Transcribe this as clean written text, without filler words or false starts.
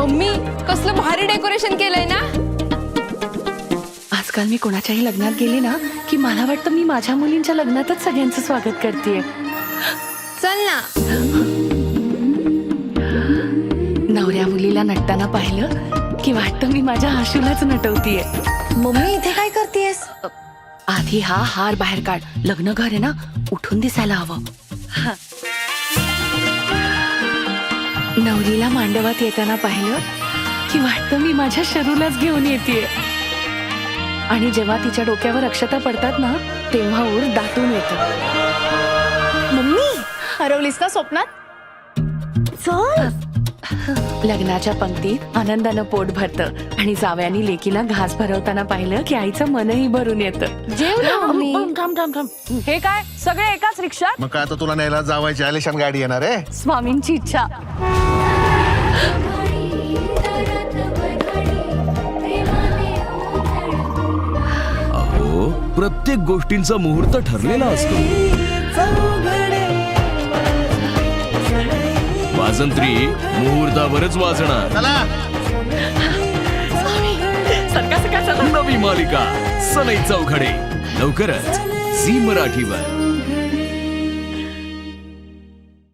Mummy कसलं भारी decoration केलंय ना। आजकाल मी कोणाच्याही लग्नात गेले ना की मला वाटतं मी माझ्या मुलींच्या लग्नातच सगळ्यांचं स्वागत करतेय। चल ना। नवऱ्या मुलीला नटताना पाहिलं की वाटतं मी माझ्या आशूलाच नटवतीये। मम्मी इथे काय करतेस? आधी हा हार बाहेर काढ, लग्न घर आहे ना, उठून दिसायला हवं। नवरीला मांडवात येताना पाहिलं की वाटतं मी माझ्या शरूलाच घेऊन येतेय। आणि जेव्हा तिच्या डोक्यावर अक्षता पडतात ना तेव्हा ऊर दाटून येतं। मम्मी हरवलीस का स्वप्नात? चल। लग्नाच्या पंक्तीत आनंदानं पोट भरतं आणि जावयानी लेकीला घास भरवताना पाहिलं की आईचं मनही भरून येतं। जेवलो मम्मी। थांब हे काय सगळे एकाच रिक्षा? मग काय आता तुला न्यायला जावायची आलिशान गाडी येणार आहे? स्वामींची इच्छा। अहो प्रत्येक गोष्टींचा मुहूर्त ठरलेला असतो। वाजंत्री मुहूर्तावरच वाजणार। चला नवी मालिका सनई चौघडे लवकरच झी मराठीवर।